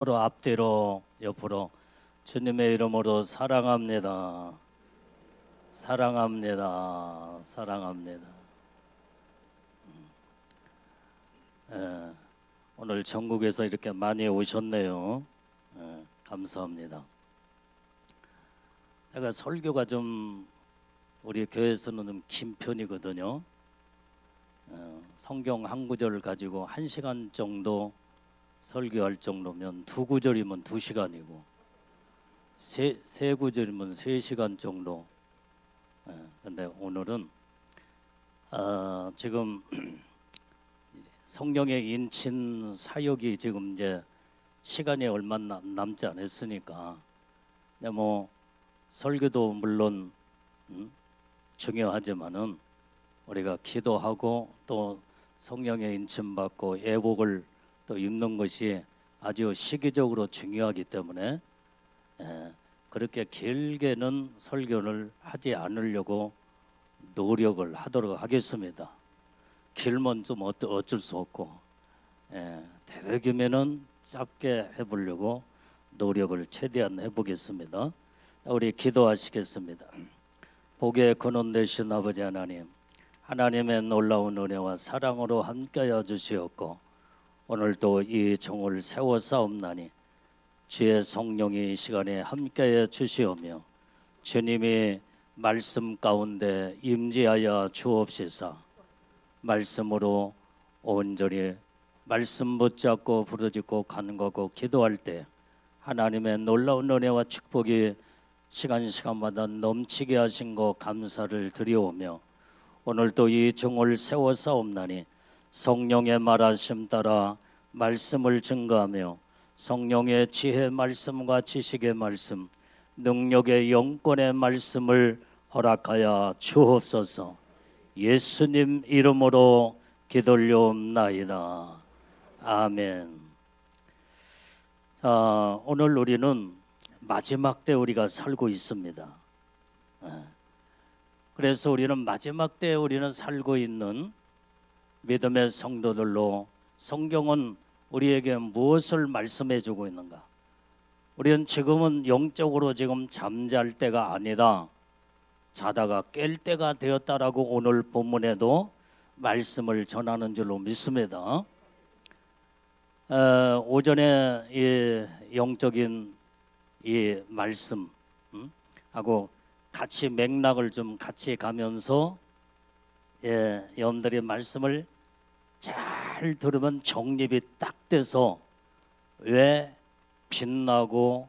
서로 앞뒤로 옆으로 주님의 이름으로 사랑합니다. 사랑합니다. 사랑합니다. 예, 오늘 전국에서 이렇게 많이 오셨네요. 감사합니다. 내가 설교가 좀 우리 교회에서는 좀 긴 편이거든요. 성경 한 구절을 가지고 1시간 정도 설교할 정도면 두 구절이면 2시간이고 세 구절이면 3시간 정도. 근데 오늘은 지금 성령의 인친 사역이 지금 이제 시간이 얼마 남지 않았으니까 뭐 설교도 물론 중요하지만은 우리가 기도하고 또 성령의 인침 받고 애복을 또 입는 것이 아주 시기적으로 중요하기 때문에 그렇게 길게는 설교를 하지 않으려고 노력을 하도록 하겠습니다. 길면 좀 어쩔 수 없고 되도록이면은 짧게 해보려고 노력을 최대한 해보겠습니다. 우리 기도하시겠습니다. 복의 근원 되신 아버지 하나님, 하나님의 놀라운 은혜와 사랑으로 함께하여 주시옵고 오늘도 이 종을 세워싸움나니 주의 성령이 이 시간에 함께해 주시오며 주님이 말씀 가운데 임재하여 주옵시사 말씀으로 온전히 말씀 붙잡고 부르짖고 간구하고 기도할 때 하나님의 놀라운 은혜와 축복이 시간마다 넘치게 하신 것 감사를 드리오며 오늘도 이 종을 세워싸움나니 성령의 말하심 따라 말씀을 증거하며 성령의 지혜 말씀과 지식의 말씀, 능력의 영권의 말씀을 허락하여 주옵소서. 예수님 이름으로 기도올려옵나이다. 아멘. 자, 오늘 우리는 마지막 때 우리가 살고 있습니다. 그래서 우리는 마지막 때 우리는 살고 있는 믿음의 성도들로 성경은 우리에게 무엇을 말씀해 주고 있는가? 우리는 지금은 영적으로 지금 잠잘 때가 아니다. 자다가 깰 때가 되었다라고 오늘 본문에도 말씀을 전하는 줄로 믿습니다. 오전에 이 영적인 이 말씀 하고 같이 맥락을 좀 같이 가면서 여러분들이 말씀을 잘 들으면 정립이 딱 돼서 왜 빛나고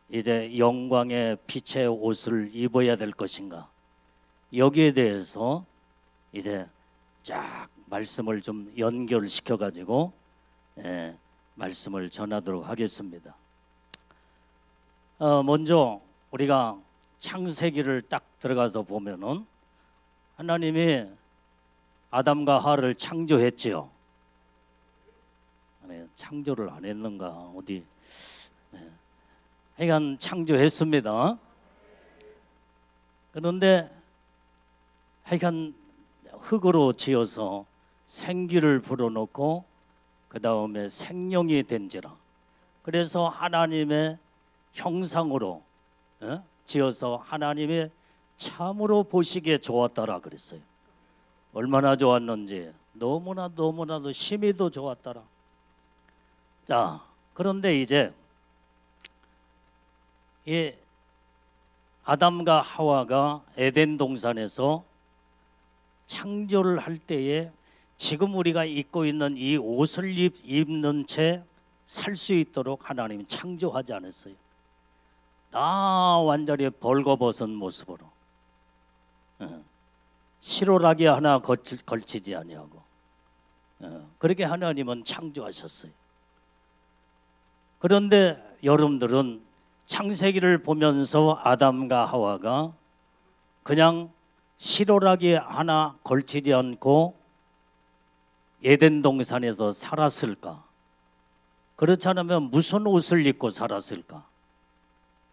이제 영광의 빛의 옷을 입어야 될 것인가, 여기에 대해서 이제 쫙 말씀을 좀 연결시켜 가지고 말씀을 전하도록 하겠습니다. 먼저 우리가 창세기를 딱 들어가서 보면은 하나님이 아담과 하와를 창조했지요. 아니, 창조를 안 했는가 어디? 하여간 창조했습니다. 그런데 하여간 흙으로 지어서 생기를 불어넣고 그 다음에 생명이 된지라. 그래서 하나님의 형상으로 지어서 하나님이 참으로 보시기에 좋았다라 그랬어요. 얼마나 좋았는지 너무나도 심히도 좋았더라. 자, 그런데 이제 이 아담과 하와가 에덴 동산에서 창조를 할 때에 지금 우리가 입고 있는 이 옷을 입는 채 살 수 있도록 하나님이 창조하지 않았어요. 다 완전히 벌거벗은 모습으로 실오라기 하나 걸치지 아니하고 그렇게 하나님은 창조하셨어요. 그런데 여러분들은 창세기를 보면서 아담과 하와가 그냥 실오라기 하나 걸치지 않고 에덴 동산에서 살았을까? 그렇지 않으면 무슨 옷을 입고 살았을까?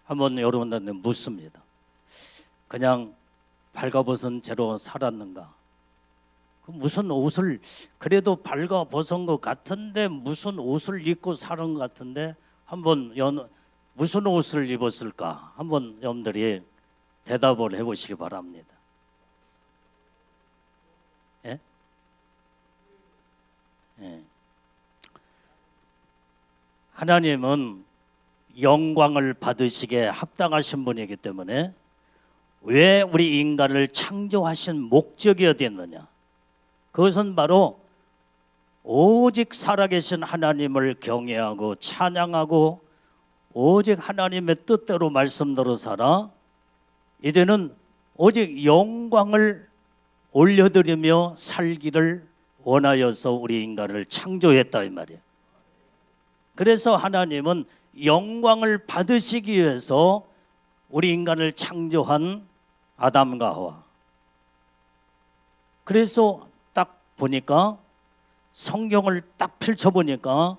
한번 여러분들한테 묻습니다. 그냥 발가벗은 채로 살았는가? 무슨 옷을, 그래도 발가벗은 것 같은데 무슨 옷을 입고 사는 것 같은데 한번 무슨 옷을 입었을까? 한번 여러분들이 대답을 해보시기 바랍니다. 예? 예. 하나님은 영광을 받으시기에 합당하신 분이기 때문에 왜 우리 인간을 창조하신 목적이 어디 있느냐? 그것은 바로 오직 살아계신 하나님을 경외하고 찬양하고 오직 하나님의 뜻대로 말씀대로 살아 이제는 오직 영광을 올려드리며 살기를 원하여서 우리 인간을 창조했다 이 말이에요. 그래서 하나님은 영광을 받으시기 위해서 우리 인간을 창조한 아담과 하와. 그래서 딱 보니까 성경을 딱 펼쳐보니까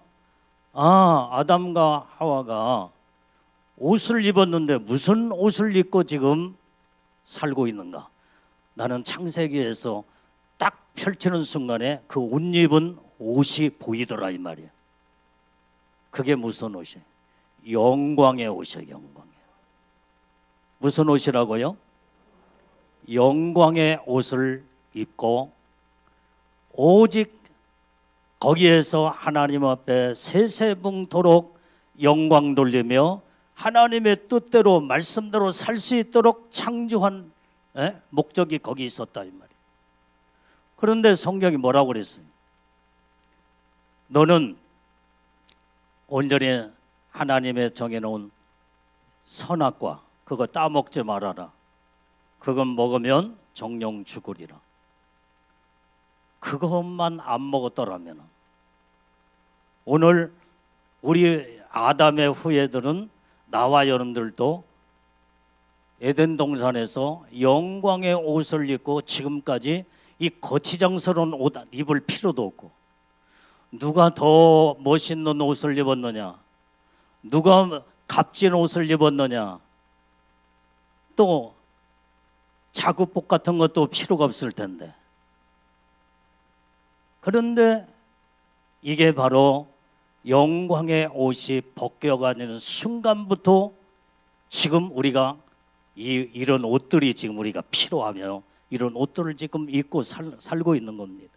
아담과 하와가 옷을 입었는데 무슨 옷을 입고 지금 살고 있는가? 나는 창세기에서 딱 펼치는 순간에 그 옷 입은 옷이 보이더라 이 말이에요. 그게 무슨 옷이에요? 영광의 옷이에요. 영광의. 무슨 옷이라고요? 영광의 옷을 입고 오직 거기에서 하나님 앞에 세세붕토록 영광 돌리며 하나님의 뜻대로 말씀대로 살 수 있도록 창조한 목적이 거기 있었다 이 말이에요. 그런데 성경이 뭐라고 그랬어요? 너는 온전히 하나님의 정해놓은 선악과 그거 따먹지 말아라. 그건 먹으면 정령 죽으리라. 그것만 안 먹었더라면 오늘 우리 아담의 후예들은 나와 여러분들도 에덴 동산에서 영광의 옷을 입고 지금까지 이 거치장스러운 옷 입을 필요도 없고 누가 더 멋있는 옷을 입었느냐, 누가 값진 옷을 입었느냐, 또 자급복 같은 것도 필요가 없을 텐데. 그런데 이게 바로 영광의 옷이 벗겨가는 순간부터 지금 우리가 이런 옷들이 지금 우리가 필요하며 이런 옷들을 지금 입고 살고 있는 겁니다.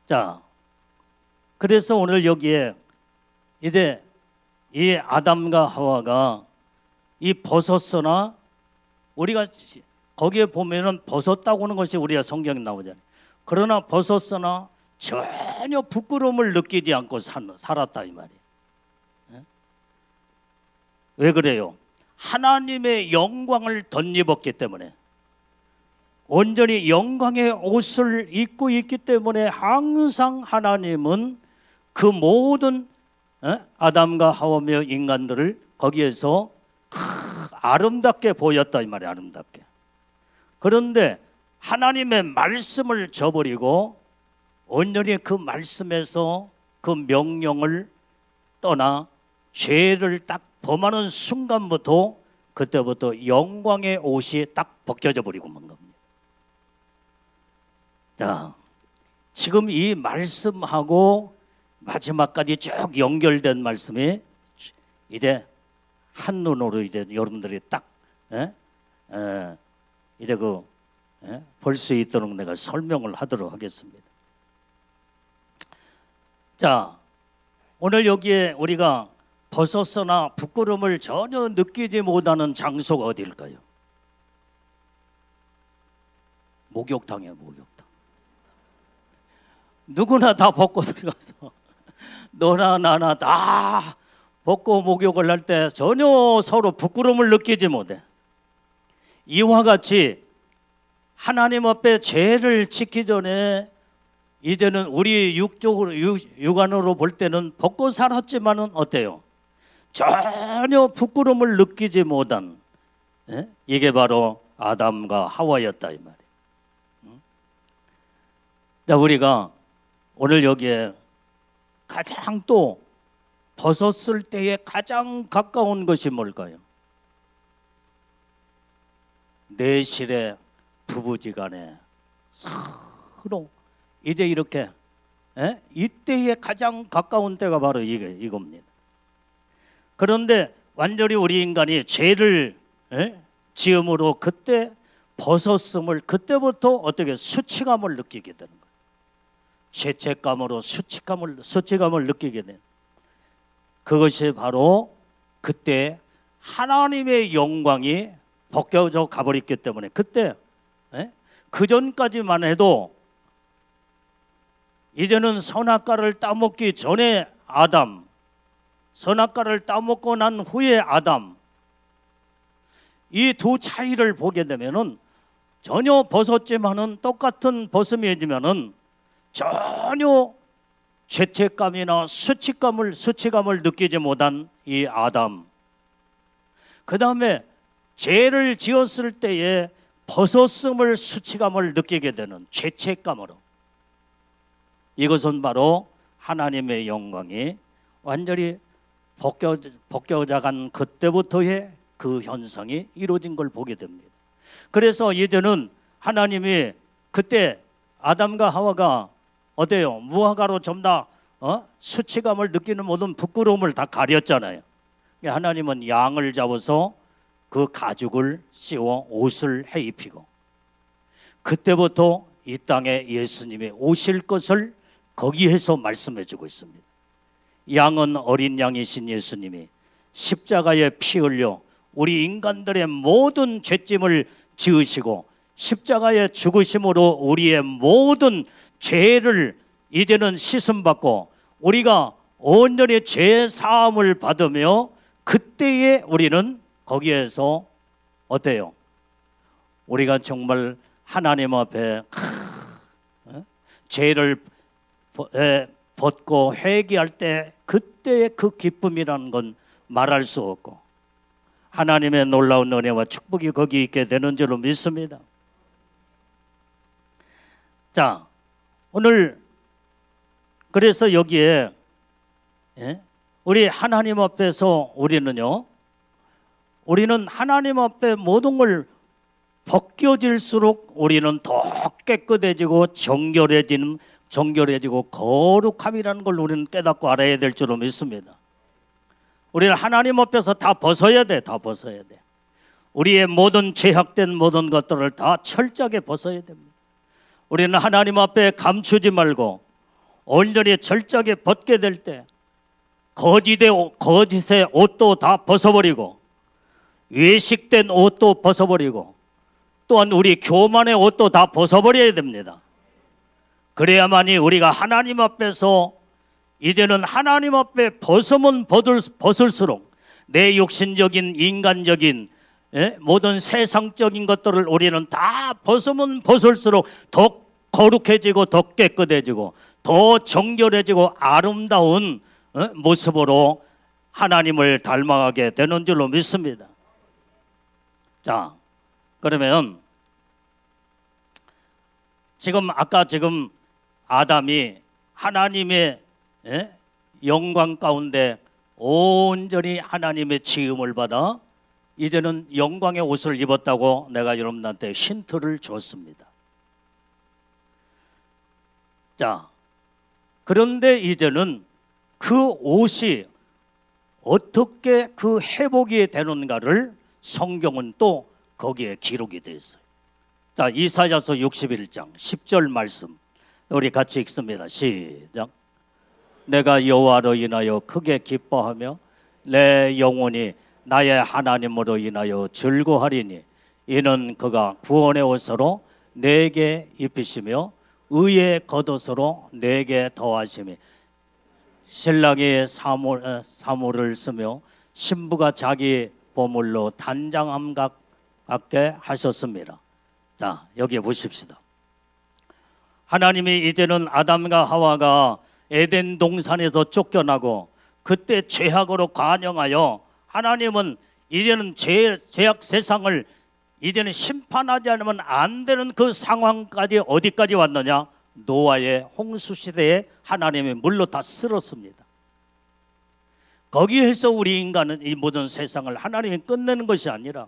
자, 그래서 오늘 여기에 이제 이 아담과 하와가 이 벗었으나 우리가 거기에 보면은 벗었다고 하는 것이 우리가 성경에 나오잖아요. 그러나 벗었으나 전혀 부끄러움을 느끼지 않고 살았다 이 말이에요. 왜 그래요? 하나님의 영광을 덧입었기 때문에, 온전히 영광의 옷을 입고 있기 때문에 항상 하나님은 그 모든 아담과 하와며 인간들을 거기에서 아름답게 보였다 이 말이에요. 아름답게. 그런데 하나님의 말씀을 저버리고 온전히 그 말씀에서 그 명령을 떠나 죄를 딱 범하는 순간부터 그때부터 영광의 옷이 딱 벗겨져 버리고 만 겁니다. 자, 지금 이 말씀하고 마지막까지 쭉 연결된 말씀이 이제 한눈으로 이제 여러분들이 딱 이제 볼 수 있도록 내가 설명을 하도록 하겠습니다. 자, 오늘 여기에 우리가 벗었으나 부끄러움을 전혀 느끼지 못하는 장소가 어디일까요? 목욕탕이에요. 목욕탕. 누구나 다 벗고 들어가서 너나 나나 다 벗고 목욕을 할 때 전혀 서로 부끄러움을 느끼지 못해. 이와 같이 하나님 앞에 죄를 지키기 전에 이제는 우리 육안으로 볼 때는 벗고 살았지만은 어때요? 전혀 부끄러움을 느끼지 못한 이게 바로 아담과 하와였다 이 말이에요. 자, 우리가 오늘 여기에 가장 또 벗었을 때에 가장 가까운 것이 뭘까요? 내실의 부부지간에 서로 이제 이렇게 이때에 가장 가까운 때가 바로 이겁니다. 그런데 완전히 우리 인간이 죄를 지음으로 그때 벗었음을 그때부터 어떻게 수치감을 느끼게 되는 거예요. 죄책감으로 수치감을 느끼게 되는 그것이 바로 그때 하나님의 영광이 벗겨져 가버렸기 때문에 그때 그 전까지만 해도 이제는 선악과를 따먹기 전에 아담, 선악과를 따먹고 난 후에 아담, 이 두 차이를 보게 되면은 전혀 벗었지만은 똑같은 벗음이지만은 전혀 죄책감이나 수치감을 느끼지 못한 이 아담. 그 다음에 죄를 지었을 때에 벗었음을 수치감을 느끼게 되는 죄책감으로. 이것은 바로 하나님의 영광이 완전히 벗겨져간 그때부터의 그 현상이 이루어진 걸 보게 됩니다. 그래서 이제는 하나님이 그때 아담과 하와가 어때요? 무화과로 전부 다 수치감을 느끼는 모든 부끄러움을 다 가렸잖아요. 하나님은 양을 잡아서 그 가죽을 씌워 옷을 해 입히고 그때부터 이 땅에 예수님이 오실 것을 거기에서 말씀해 주고 있습니다. 양은 어린 양이신 예수님이 십자가에 피 흘려 우리 인간들의 모든 죄짐을 지으시고 십자가의 죽으심으로 우리의 모든 죄를 이제는 씻음받고 우리가 온전히 죄 사함을 받으며 그때에 우리는 거기에서 어때요? 우리가 정말 하나님 앞에 죄를 벗고 회개할 때 그때의 그 기쁨이라는 건 말할 수 없고 하나님의 놀라운 은혜와 축복이 거기 있게 되는 줄로 믿습니다. 자, 오늘 그래서 여기에 우리 하나님 앞에서 우리는 하나님 앞에 모든 걸 벗겨질수록 우리는 더 깨끗해지고 정결해지고 거룩함이라는 걸 우리는 깨닫고 알아야 될 줄로 믿습니다. 우리는 하나님 앞에서 다 벗어야 돼. 우리의 모든 죄악된 모든 것들을 다 철저하게 벗어야 됩니다. 우리는 하나님 앞에 감추지 말고 온전히 철저하게 벗게 될 때 거짓의 옷도 다 벗어버리고 외식된 옷도 벗어버리고 또한 우리 교만의 옷도 다 벗어버려야 됩니다. 그래야만이 우리가 하나님 앞에서 이제는 하나님 앞에 벗으면 벗을수록 내 육신적인 인간적인 모든 세상적인 것들을 우리는 다 벗으면 벗을수록 더 거룩해지고 더 깨끗해지고 더 정결해지고 아름다운 모습으로 하나님을 닮아가게 되는 줄로 믿습니다. 자, 그러면 지금 아담이 하나님의 영광 가운데 온전히 하나님의 지음을 받아 이제는 영광의 옷을 입었다고 내가 여러분한테 힌트를 줬습니다. 자, 그런데 이제는 그 옷이 어떻게 그 회복이 되는가를 성경은 또 거기에 기록이 되어 있어요. 자, 이사야서 61장 10절 말씀 우리 같이 읽습니다. 시작. 내가 여호와로 인하여 크게 기뻐하며 내 영혼이 나의 하나님으로 인하여 즐거하리니 이는 그가 구원의 옷으로 내게 입히시며 의의 겉옷으로 내게 더하심이 신랑이 사모를 쓰며 신부가 자기 보물로 단장함 같게 하셨습니다. 자, 여기 보십시다. 하나님이 이제는 아담과 하와가 에덴 동산에서 쫓겨나고 그때 죄악으로 관영하여 하나님은 이제는 죄악 세상을 이제는 심판하지 않으면 안 되는 그 상황까지 어디까지 왔느냐? 노아의 홍수 시대에 하나님이 물로 다 쓸었습니다. 거기에서 우리 인간은 이 모든 세상을 하나님이 끝내는 것이 아니라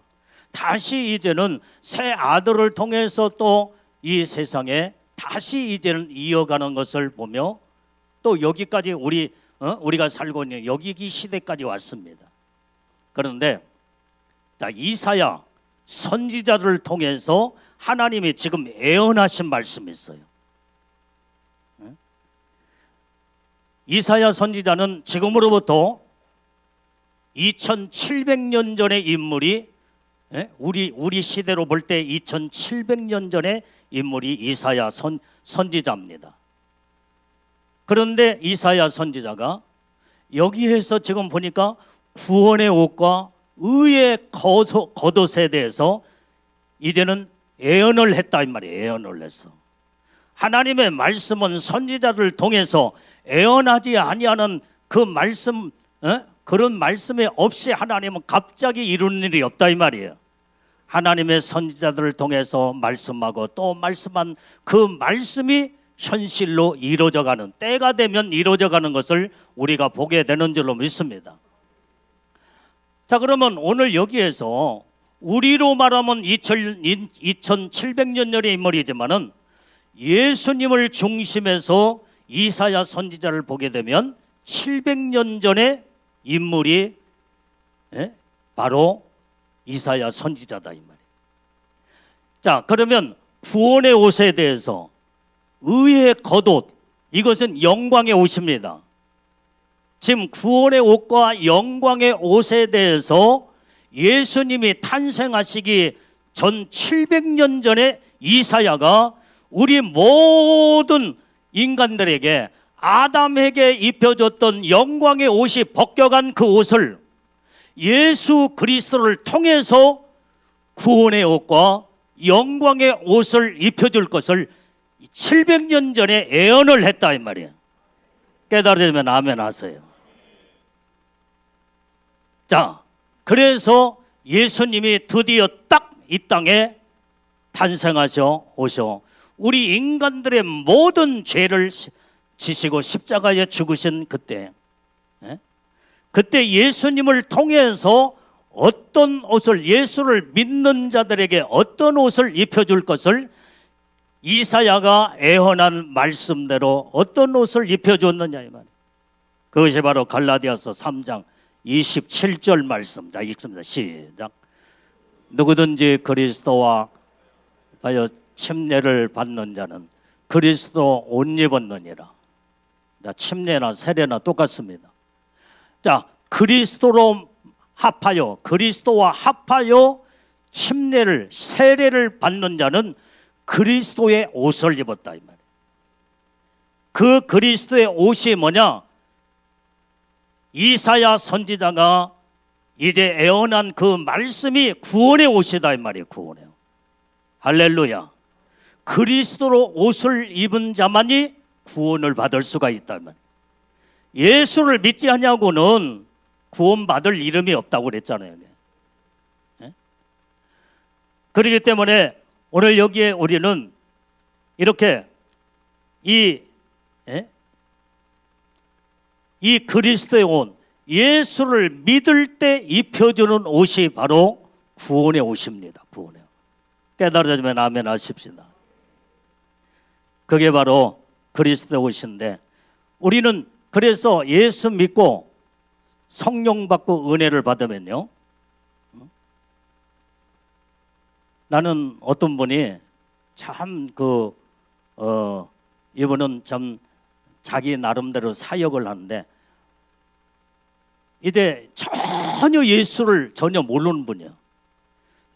다시 이제는 새 아들을 통해서 또 이 세상에 다시 이제는 이어가는 것을 보며 또 여기까지 우리가 살고 있는 여기 이 시대까지 왔습니다. 그런데 이사야 선지자를 통해서 하나님이 지금 예언하신 말씀이 있어요. 이사야 선지자는 지금으로부터 2700년 전의 인물이, 우리 시대로 볼 때 2700년 전의 인물이 이사야 선지자입니다. 그런데 이사야 선지자가 여기에서 지금 보니까 구원의 옷과 의의 겉옷에 대해서 이제는 예언을 했다 이 말이에요. 예언을 했어. 하나님의 말씀은 선지자를 통해서 예언하지 아니하는 그 말씀, 그런 말씀이 없이 하나님은 갑자기 이루는 일이 없다 이 말이에요. 하나님의 선지자들을 통해서 말씀하고 또 말씀한 그 말씀이 현실로 이루어져가는, 때가 되면 이루어져가는 것을 우리가 보게 되는 줄로 믿습니다. 자, 그러면 오늘 여기에서 우리로 말하면 2700년 전의 인물이지만은 예수님을 중심해서 이사야 선지자를 보게 되면 700년 전의 인물이 바로 이사야 선지자다 이 말이에요. 자, 그러면 구원의 옷에 대해서 의의 겉옷, 이것은 영광의 옷입니다. 지금 구원의 옷과 영광의 옷에 대해서 예수님이 탄생하시기 전 700년 전에 이사야가 우리 모든 인간들에게 아담에게 입혀줬던 영광의 옷이 벗겨간 그 옷을 예수 그리스도를 통해서 구원의 옷과 영광의 옷을 입혀줄 것을 700년 전에 예언을 했다 이 말이에요. 깨달으면 아멘 하세요. 자, 그래서 예수님이 드디어 딱 이 땅에 탄생하셔 오셔 우리 인간들의 모든 죄를 지시고 십자가에 죽으신 그때, 그때 예수님을 통해서 어떤 옷을, 예수를 믿는 자들에게 어떤 옷을 입혀줄 것을 이사야가 예언한 말씀대로 어떤 옷을 입혀줬느냐 이 말이에요. 그것이 바로 갈라디아서 3장 27절 말씀. 자, 읽습니다. 시작. 누구든지 그리스도와 하여 침례를 받는 자는 그리스도 옷 입었느니라. 자, 침례나 세례나 똑같습니다. 자, 그리스도로 합하여, 그리스도와 합하여 침례를, 세례를 받는 자는 그리스도의 옷을 입었다 이 말이에요. 그 그리스도의 옷이 뭐냐? 이사야 선지자가 이제 예언한 그 말씀이 구원의 옷이다 이 말이에요. 구원의 옷. 할렐루야. 그리스도로 옷을 입은 자만이 구원을 받을 수가 있다면, 예수를 믿지 않냐고는 구원받을 이름이 없다고 그랬잖아요. 그렇기 때문에 오늘 여기에 우리는 이렇게 이 그리스도의 옷, 예수를 믿을 때 입혀주는 옷이 바로 구원의 옷입니다. 구원의 옷. 깨달아지면 아멘 하십시다. 그게 바로 그리스도의 옷인데, 우리는 그래서 예수 믿고 성령 받고 은혜를 받으면요, 나는 어떤 분이 참 이분은 참 자기 나름대로 사역을 하는데 이제 전혀 예수를 전혀 모르는 분이에요.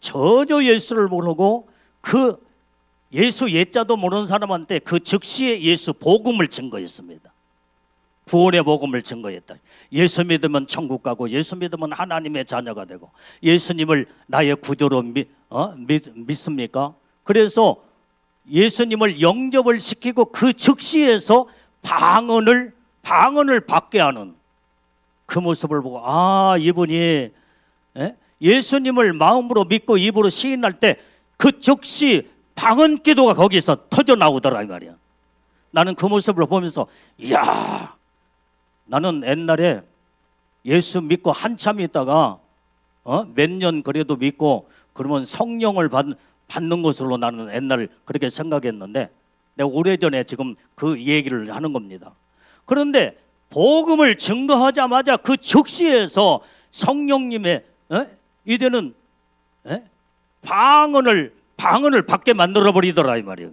전혀 예수를 모르고 그 예수 예자도 모르는 사람한테 그 즉시에 예수 복음을 증거했습니다. 구원의 복음을 증거했다. 예수 믿으면 천국 가고, 예수 믿으면 하나님의 자녀가 되고, 예수님을 나의 구주로 믿습니까? 그래서 예수님을 영접을 시키고 그 즉시에서 방언을 받게 하는 그 모습을 보고, 아, 이분이 예수님을 마음으로 믿고 입으로 시인할 때 그 즉시 방언 기도가 거기서 터져 나오더라 이 말이야. 나는 그 모습을 보면서, 이야, 나는 옛날에 예수 믿고 한참 있다가 몇 년 그래도 믿고 그러면 성령을 받는 것으로 나는 옛날 그렇게 생각했는데, 내가 오래전에 지금 그 얘기를 하는 겁니다. 그런데 복음을 증거하자마자 그 즉시에서 성령님의 이제는 방언을 받게 만들어 버리더라 이 말이에요.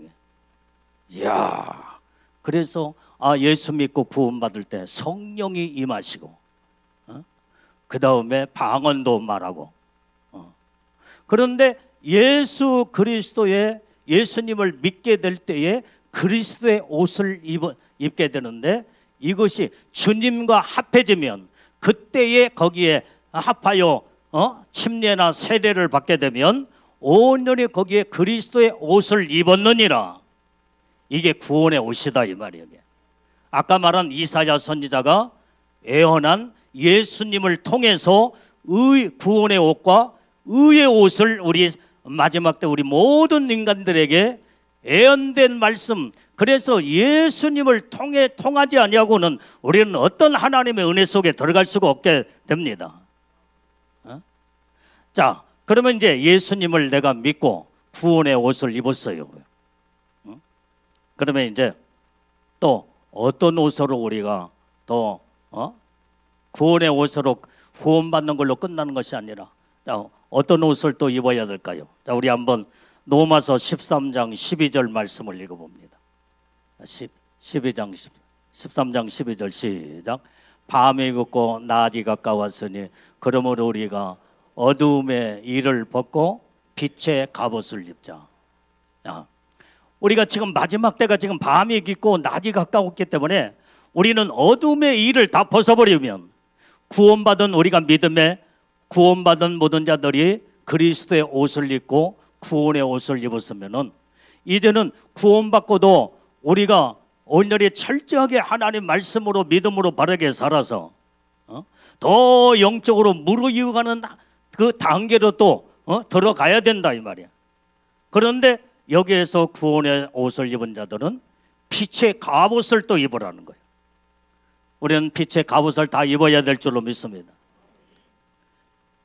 이야, 그래서 예수 믿고 구원받을 때 성령이 임하시고 그 다음에 방언도 말하고 그런데 예수 그리스도의 예수님을 믿게 될 때에 그리스도의 옷을 입게 되는데 이것이 주님과 합해지면 그때에 거기에 합하여 침례나 세례를 받게 되면 온전히 거기에 그리스도의 옷을 입었느니라. 이게 구원의 옷이다 이 말이에요. 아까 말한 이사야 선지자가 예언한 예수님을 통해서 구원의 옷과 의의 옷을 우리 마지막 때 우리 모든 인간들에게 예언된 말씀. 그래서 예수님을 통하지 아니하고는 우리는 어떤 하나님의 은혜 속에 들어갈 수가 없게 됩니다. 자, 그러면 이제 예수님을 내가 믿고 구원의 옷을 입었어요. 그러면 이제 또 어떤 옷으로 우리가 또 구원의 옷으로 구원받는 걸로 끝나는 것이 아니라 어떤 옷을 또 입어야 될까요? 자, 우리 한번 로마서 13장 12절 말씀을 읽어봅니다. 13장 12절 시작. 밤이 깊고 낮이 가까웠으니 그러므로 우리가 어두움의 일을 벗고 빛의 갑옷을 입자. 우리가 지금 마지막 때가 지금 밤이 깊고 낮이 가까웠기 때문에 우리는 어둠의 일을 다 벗어버리면 구원받은 우리가 믿음에 구원받은 모든 자들이 그리스도의 옷을 입고 구원의 옷을 입었으면은 이제는 구원받고도 우리가 온전히 철저하게 하나님 말씀으로 믿음으로 바르게 살아서 더 영적으로 무르익어가는 그 단계로 또 들어가야 된다 이 말이야. 그런데 여기에서 구원의 옷을 입은 자들은 빛의 갑옷을 또 입으라는 거예요. 우리는 빛의 갑옷을 다 입어야 될 줄로 믿습니다.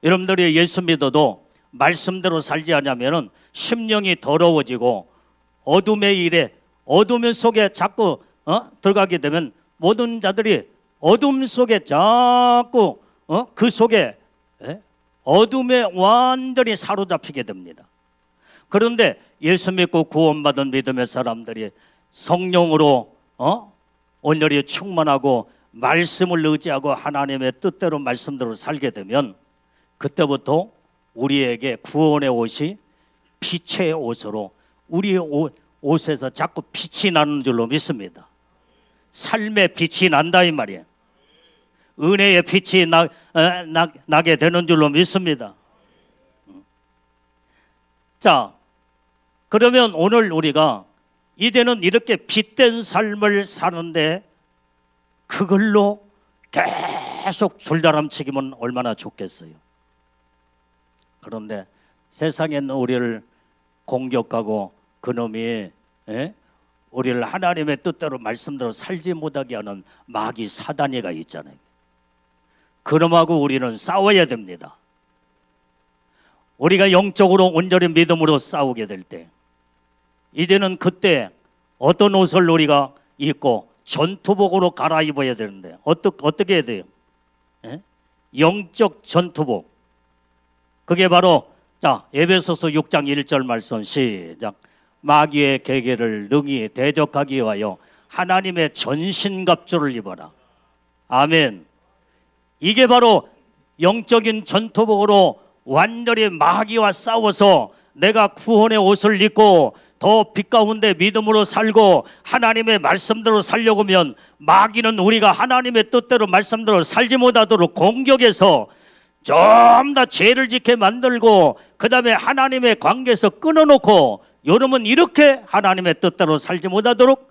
여러분들이 예수 믿어도 말씀대로 살지 않으면 심령이 더러워지고 어둠의 일에 어둠 속에 자꾸 들어가게 되면 모든 자들이 어둠 속에 자꾸 그 속에 어둠에 완전히 사로잡히게 됩니다. 그런데 예수 믿고 구원받은 믿음의 사람들이 성령으로 온전히 충만하고 말씀을 의지하고 하나님의 뜻대로 말씀대로 살게 되면 그때부터 우리에게 구원의 옷이 빛의 옷으로 우리의 옷에서 자꾸 빛이 나는 줄로 믿습니다. 삶의 빛이 난다 이 말이에요. 은혜의 빛이 나게 되는 줄로 믿습니다. 자, 그러면 오늘 우리가 이제는 이렇게 빛된 삶을 사는데 그걸로 계속 줄다람치기면 얼마나 좋겠어요. 그런데 세상에는 우리를 공격하고 그놈이 우리를 하나님의 뜻대로 말씀대로 살지 못하게 하는 마귀 사단이가 있잖아요. 그놈하고 우리는 싸워야 됩니다. 우리가 영적으로 온전히 믿음으로 싸우게 될 때 이제는 그때 어떤 옷을 우리가 입고 전투복으로 갈아입어야 되는데 어떻게 해야 돼요? 영적 전투복. 그게 바로 에베소서 6장 1절 말씀 시작. 마귀의 계계를 능히 대적하기 위하여 하나님의 전신갑주를 입어라. 아멘. 이게 바로 영적인 전투복으로 완전히 마귀와 싸워서 내가 구원의 옷을 입고 더 빛 가운데 믿음으로 살고 하나님의 말씀대로 살려고 하면 마귀는 우리가 하나님의 뜻대로 말씀대로 살지 못하도록 공격해서 좀 더 죄를 짓게 만들고 그 다음에 하나님의 관계에서 끊어놓고 여러분 이렇게 하나님의 뜻대로 살지 못하도록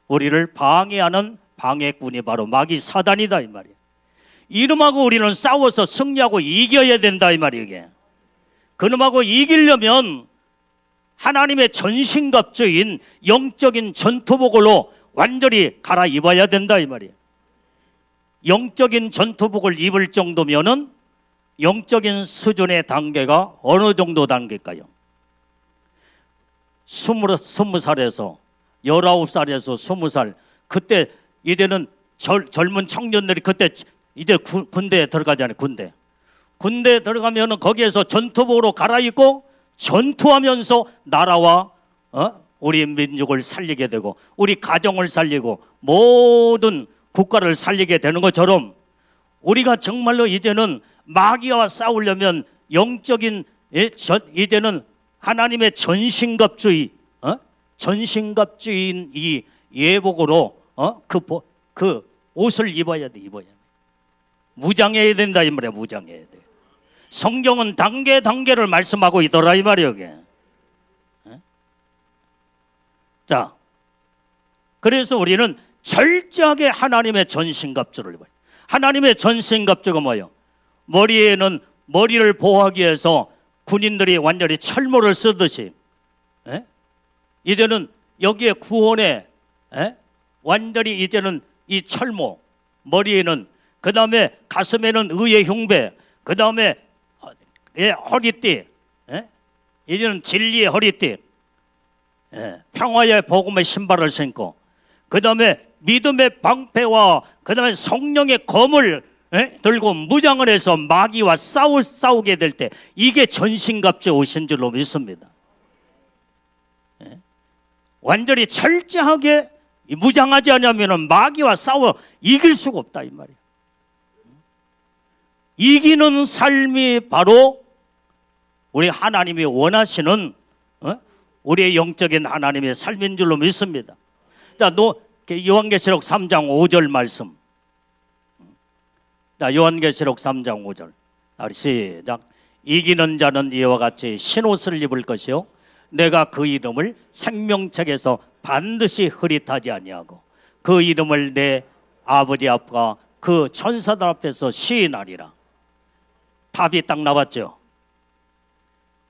우리를 방해하는 방해꾼이 바로 마귀 사단이다 이 말이에요. 이놈하고 우리는 싸워서 승리하고 이겨야 된다 이 말이에요. 이게. 그놈하고 이기려면 하나님의 전신갑주인 영적인 전투복으로 완전히 갈아입어야 된다 이 말이에요. 영적인 전투복을 입을 정도면은 영적인 수준의 단계가 어느 정도 단계일까요? 20살에서 19살에서 20살 그때 이제는 젊은 청년들이 그때 이제 군대에 들어가잖아요. 군대. 군대에 들어가면 거기에서 전투복으로 갈아입고 전투하면서 나라와 우리 민족을 살리게 되고 우리 가정을 살리고 모든 국가를 살리게 되는 것처럼 우리가 정말로 이제는 마귀와 싸우려면 영적인 이제는 하나님의 전신갑주의, 전신갑주의인 이 예복으로 그 옷을 입어야 돼. 무장해야 된다 이 말이야. 무장해야 돼. 성경은 단계를 말씀하고 있더라 이 말이야. 이게. 자, 그래서 우리는 철저하게 하나님의 전신갑주를 입어요. 하나님의 전신갑주가 뭐예요? 머리를 보호하기 위해서 군인들이 완전히 철모를 쓰듯이 이제는 여기에 구원에 완전히 이제는 이 철모, 머리에는, 그 다음에 가슴에는 의의 흉배, 그 다음에 허리띠, 이제는 진리의 허리띠, 평화의 복음의 신발을 신고, 그 다음에 믿음의 방패와 그 다음에 성령의 검을 들고 무장을 해서 마귀와 싸우게 될 때 이게 전신갑주 옷인 줄로 믿습니다. 완전히 철저하게 무장하지 않으면 마귀와 싸워 이길 수가 없다 이 말이야. 이기는 삶이 바로 우리 하나님이 원하시는 우리의 영적인 하나님의 삶인 줄로 믿습니다. 자, 요한계시록 3장 5절 말씀. 자, 요한계시록 3장 5절. 시작. 이기는 자는 이와 같이 신옷을 입을 것이요 내가 그 이름을 생명책에서 반드시 흐릿하지 아니하고 그 이름을 내 아버지 앞과 그 천사들 앞에서 시인하리라. 답이 딱 나왔죠.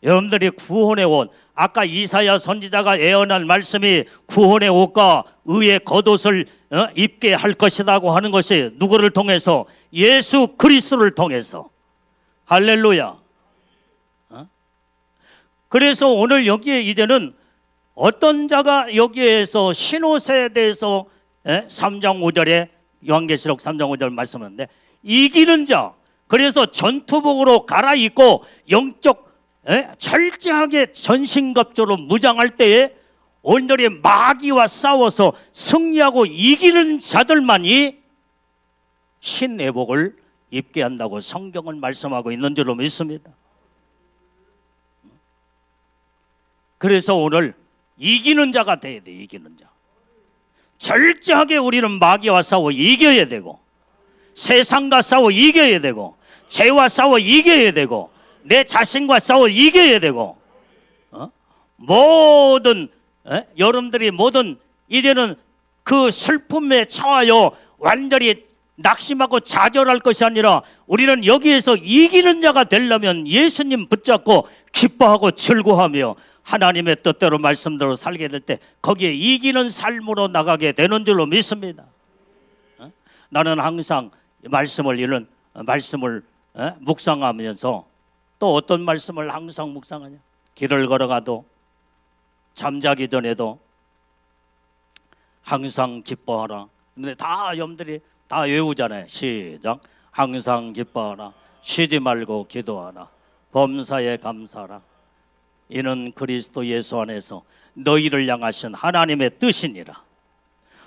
여러분들이 구원의 옷, 아까 이사야 선지자가 예언한 말씀이 구원의 옷과 의의 겉옷을 입게 할 것이라고 하는 것이 누구를 통해서? 예수 그리스도를 통해서. 할렐루야. 그래서 오늘 여기에 이제는 어떤 자가 여기에서 신옷에 대해서 3장 5절에 요한계시록 3장 5절 말씀하는데 이기는 자, 그래서 전투복으로 갈아입고 영적 철저하게 전신갑주로 무장할 때에 온전히 마귀와 싸워서 승리하고 이기는 자들만이 신애복을 입게 한다고 성경은 말씀하고 있는 줄로 믿습니다. 그래서 오늘 이기는 자가 돼야 돼. 이기는 자. 철저하게 우리는 마귀와 싸워 이겨야 되고 세상과 싸워 이겨야 되고 죄와 싸워 이겨야 되고 내 자신과 싸워 이겨야 되고 모든 여러분들이 모든 이제는 그 슬픔에 처하여 완전히 낙심하고 좌절할 것이 아니라 우리는 여기에서 이기는 자가 되려면 예수님 붙잡고 기뻐하고 즐거워하며 하나님의 뜻대로 말씀대로 살게 될 때 거기에 이기는 삶으로 나가게 되는 줄로 믿습니다. 나는 항상 말씀을 묵상하면서 또 어떤 말씀을 항상 묵상하냐? 길을 걸어가도 잠자기 전에도 항상 기뻐하라. 근데 다 여러분들이 다 외우잖아요. 시작. 항상 기뻐하라. 쉬지 말고 기도하라. 범사에 감사하라. 이는 그리스도 예수 안에서 너희를 향하신 하나님의 뜻이니라.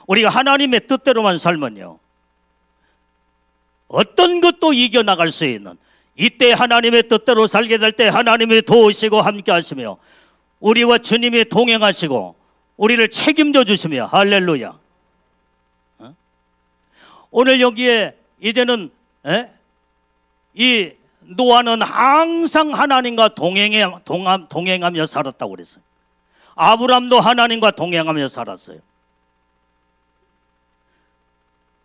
우리가 하나님의 뜻대로만 살면요 어떤 것도 이겨나갈 수 있는, 이때 하나님의 뜻대로 살게 될 때 하나님이 도우시고 함께 하시며 우리와 주님이 동행하시고 우리를 책임져 주시며 할렐루야. 오늘 여기에 이제는 이 노아는 항상 하나님과 동행하며 살았다고 그랬어요. 아브람도 하나님과 동행하며 살았어요.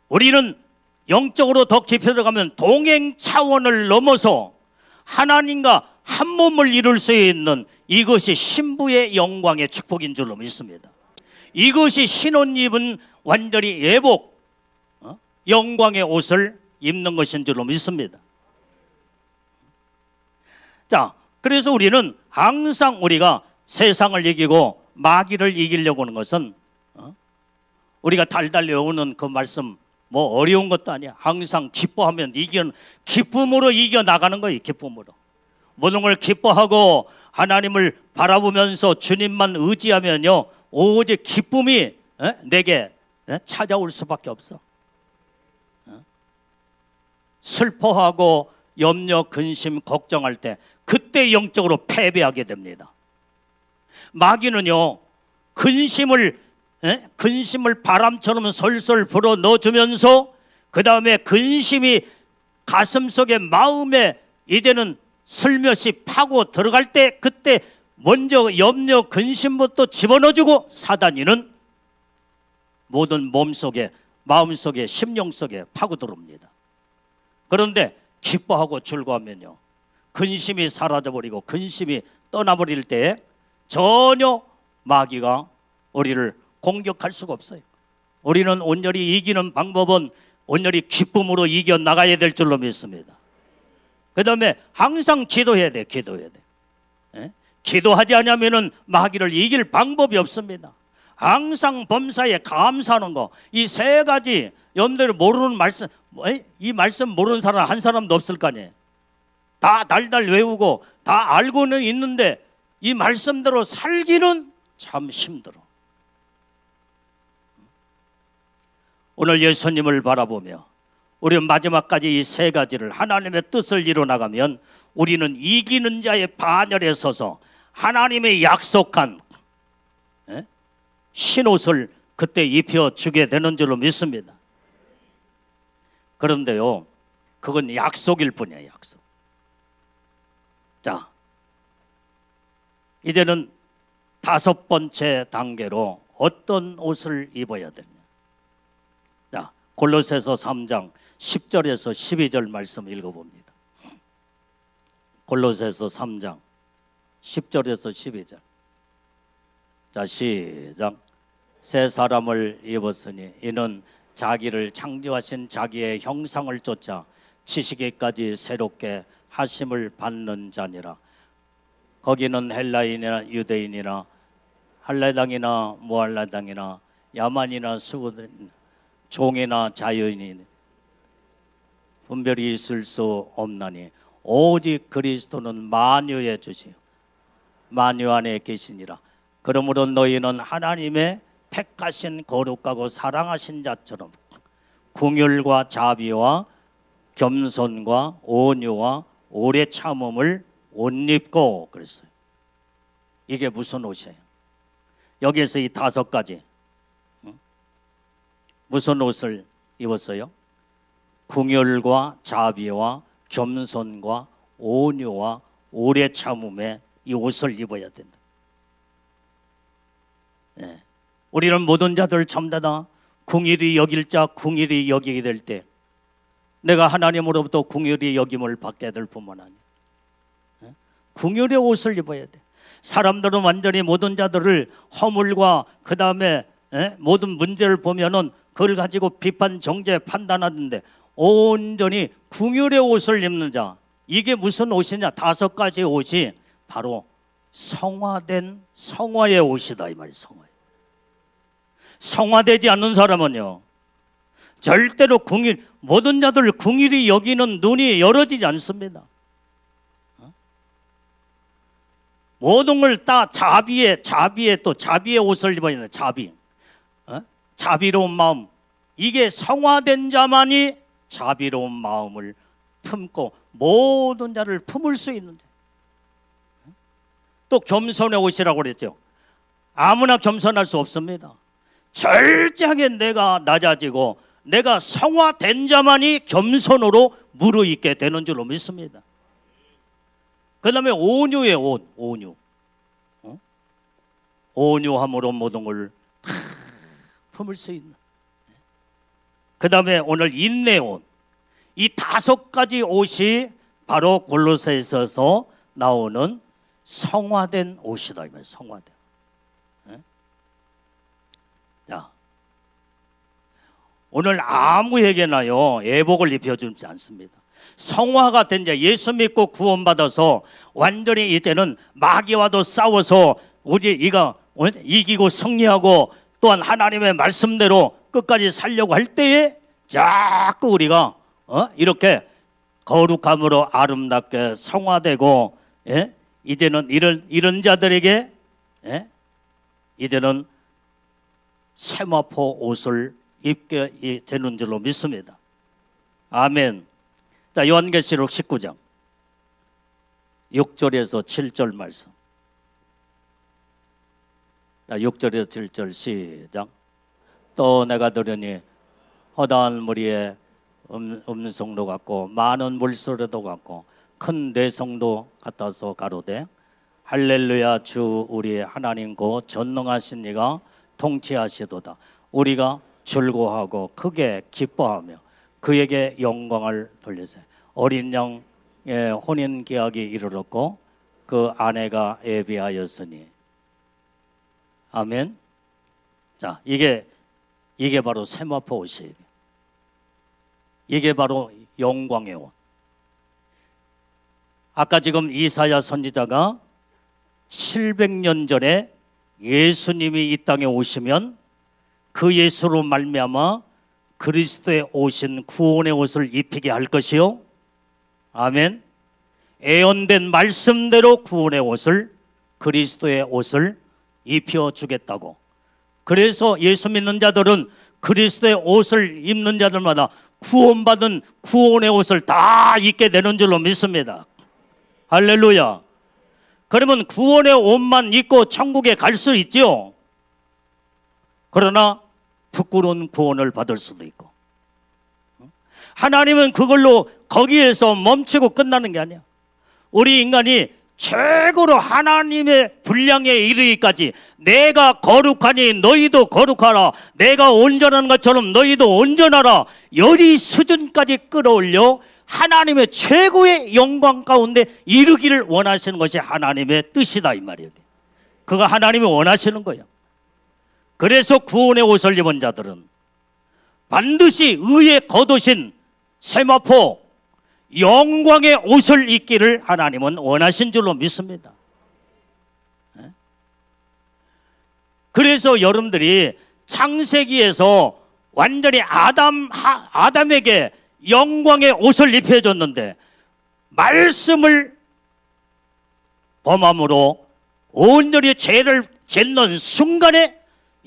우리는 영적으로 더 깊이 들어가면 동행 차원을 넘어서 하나님과 한 몸을 이룰 수 있는 이것이 신부의 영광의 축복인 줄로 믿습니다. 이것이 신혼 입은 완전히 예복, 영광의 옷을 입는 것인 줄로 믿습니다. 자, 그래서 우리는 항상 우리가 세상을 이기고 마귀를 이기려고 하는 것은 우리가 달달 외우는 그 말씀 뭐 어려운 것도 아니야. 항상 기뻐하면 기쁨으로 이겨 나가는 거예요. 기쁨으로. 모든 걸 기뻐하고 하나님을 바라보면서 주님만 의지하면요, 오직 기쁨이 내게 찾아올 수밖에 없어. 슬퍼하고 염려, 근심, 걱정할 때 그때 영적으로 패배하게 됩니다. 마귀는요, 근심을 바람처럼 솔솔 불어 넣어주면서 그 다음에 근심이 가슴속에 마음에 이제는 슬며시 파고 들어갈 때 그때 먼저 염려, 근심부터 집어넣어주고 사단이는 모든 몸속에, 마음속에, 심령 속에 파고 들어옵니다. 그런데 기뻐하고 즐거워하면요, 근심이 사라져버리고 근심이 떠나버릴 때 전혀 마귀가 우리를 공격할 수가 없어요. 우리는 온전히 이기는 방법은 온전히 기쁨으로 이겨나가야 될 줄로 믿습니다. 그 다음에 항상 기도해야 돼. 기도하지 않으면 마귀를 이길 방법이 없습니다. 항상 범사에 감사하는 거, 이 세 가지 여러분들이 모르는 말씀, 이 말씀 모르는 사람 한 사람도 없을 거 아니에요. 다 달달 외우고 다 알고는 있는데 이 말씀대로 살기는 참 힘들어. 오늘 예수님을 바라보며 우리 마지막까지 이 세 가지를 하나님의 뜻을 이루어나가면 우리는 이기는 자의 반열에 서서 하나님의 약속한 흰옷을 그때 입혀주게 되는 줄로 믿습니다. 그런데요, 그건 약속일 뿐이에요. 약속. 자, 이제는 다섯 번째 단계로 어떤 옷을 입어야 되냐. 자, 골로새서 3장 10절에서 12절 말씀 읽어봅니다. 골로새서 3장 10절에서 12절. 자, 시작. 새 사람을 입었으니 이는 자기를 창조하신 자기의 형상을 쫓아 지식에까지 새롭게 하심을 받는 자니라. 거기는 헬라인이나 유대인이나 할라당이나 무할라당이나 야만이나 수고든 종이나 자유인이 분별이 있을 수 없나니 오직 그리스도는 만유의 주시요 만유 안에 계시니라. 그러므로 너희는 하나님의 택하신 거룩하고 사랑하신 자처럼 긍휼과 자비와 겸손과 온유와 오래 참음을 옷 입고 그랬어요. 이게 무슨 옷이에요? 여기에서 이 다섯 가지 무슨 옷을 입었어요? 긍휼과 자비와 겸손과 온유와 오래 참음의 이 옷을 입어야 된다. 네. 우리는 모든 자들 참다다 긍휼히 여길 자 긍휼히 여기게 될 때 내가 하나님으로부터 긍휼히 여김을 받게 될 뿐만 아니라 긍휼의 옷을 입어야 돼. 사람들은 완전히 모든 자들을 허물과 그 다음에 모든 문제를 보면은 그걸 가지고 비판, 정죄, 판단하는데 온전히 긍휼의 옷을 입는 자, 이게 무슨 옷이냐? 다섯 가지 옷이 바로 성화된 성화의 옷이다 이 말이에요. 성화되지 않는 사람은요 절대로 모든 자들 긍휼히 여기는 눈이 열어지지 않습니다. 모든 걸 다 자비의 또 자비의 옷을 입어야 되는 자비, 자비로운 마음, 이게 성화된 자만이 자비로운 마음을 품고 모든 자를 품을 수 있는데, 또 겸손의 옷이라고 그랬죠. 아무나 겸손할 수 없습니다. 절제하게 내가 낮아지고 내가 성화된 자만이 겸손으로 무르익게 되는 줄로 믿습니다. 그 다음에 온유의 옷, 온유. 온유함으로 모든 걸 다 품을 수 있는. 그 다음에 오늘 인내의 옷. 이 다섯 가지 옷이 바로 골로새서에서 나오는 성화된 옷이다. 성화된. 자, 오늘 아무에게나요 애복을 입혀주지 않습니다. 성화가 된 자, 예수 믿고 구원받아서 완전히 이제는 마귀와도 싸워서 우리가 이기고 승리하고 또한 하나님의 말씀대로 끝까지 살려고 할 때에 자꾸 우리가 이렇게 거룩함으로 아름답게 성화되고, 예? 이제는 이런 자들에게, 예? 이제는 세마포 옷을 입게 되는 줄로 믿습니다. 아멘. 자, 요한계시록 19장 6절에서 7절 말씀. 자, 6절에서 7절 시작. 또 내가 들으니 허다한 무리의 음성도 같고 많은 물소리도 같고 큰 대성도 같아서 가로되 할렐루야, 주 우리 하나님 고 전능하신 이가 통치하시도다. 우리가 즐거워하고 크게 기뻐하며 그에게 영광을 돌리세. 어린 양의 혼인 계약이 이르렀고 그 아내가 예비하였으니. 아멘. 자, 이게 바로 세마포 옷이에요. 이게 바로 영광의 옷. 아까 지금 이사야 선지자가 700년 전에 예수님이 이 땅에 오시면 그 예수로 말미암아 그리스도의 오신 구원의 옷을 입히게 할 것이요. 아멘. 예언된 말씀대로 구원의 옷을, 그리스도의 옷을 입혀 주겠다고. 그래서 예수 믿는 자들은 그리스도의 옷을 입는 자들마다 구원받은 구원의 옷을 다 입게 되는 줄로 믿습니다. 할렐루야. 그러면 구원의 옷만 입고 천국에 갈 수 있죠. 그러나 부끄러운 구원을 받을 수도 있고, 하나님은 그걸로 거기에서 멈추고 끝나는 게 아니야. 우리 인간이 최고로 하나님의 분량에 이르기까지 내가 거룩하니 너희도 거룩하라, 내가 온전한 것처럼 너희도 온전하라, 여리 수준까지 끌어올려 하나님의 최고의 영광 가운데 이르기를 원하시는 것이 하나님의 뜻이다, 이 말이에요. 그거 하나님이 원하시는 거예요. 그래서 구원의 옷을 입은 자들은 반드시 의에 겉옷인 세마포 영광의 옷을 입기를 하나님은 원하신 줄로 믿습니다. 그래서 여러분들이 창세기에서 완전히 아담에게 영광의 옷을 입혀줬는데 말씀을 범함으로 온전히 죄를 짓는 순간에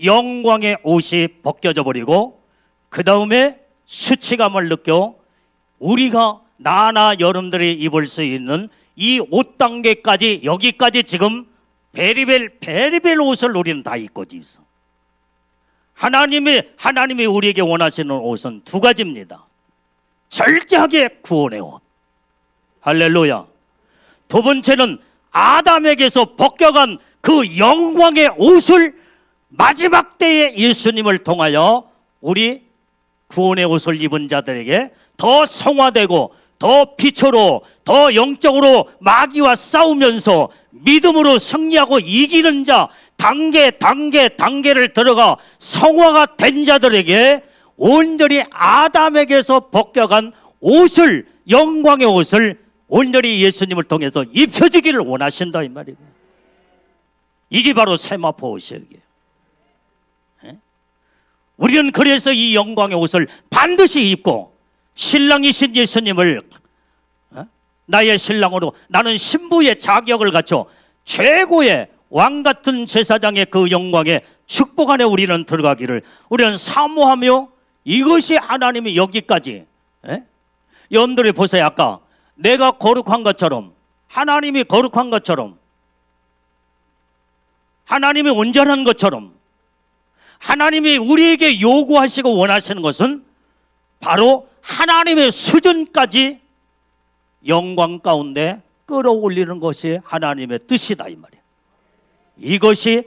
영광의 옷이 벗겨져 버리고 그 다음에 수치감을 느껴 우리가 나나 여러분들이 입을 수 있는 이 옷 단계까지, 여기까지 지금 베리벨 옷을 우리는 다 입고 있어. 하나님이 우리에게 원하시는 옷은 두 가지입니다. 철저하게 구원의 옷, 할렐루야. 두 번째는 아담에게서 벗겨간 그 영광의 옷을 마지막 때에 예수님을 통하여 우리 구원의 옷을 입은 자들에게 더 성화되고 더 빛으로 더 영적으로 마귀와 싸우면서 믿음으로 승리하고 이기는 자, 단계를 들어가 성화가 된 자들에게 온전히 아담에게서 벗겨간 옷을, 영광의 옷을 온전히 예수님을 통해서 입혀주기를 원하신다, 이 말이에요. 이게 바로 세마포 옷이에요. 우리는 그래서 이 영광의 옷을 반드시 입고 신랑이신 예수님을 나의 신랑으로, 나는 신부의 자격을 갖춰 최고의 왕같은 제사장의 그 영광의 축복 안에 우리는 들어가기를 우리는 사모하며, 이것이 하나님이 여기까지, 여러분들이 보세요. 아까 내가 거룩한 것처럼, 하나님이 거룩한 것처럼, 하나님이 온전한 것처럼, 하나님이 우리에게 요구하시고 원하시는 것은 바로 하나님의 수준까지 영광 가운데 끌어올리는 것이 하나님의 뜻이다, 이 말이야. 이것이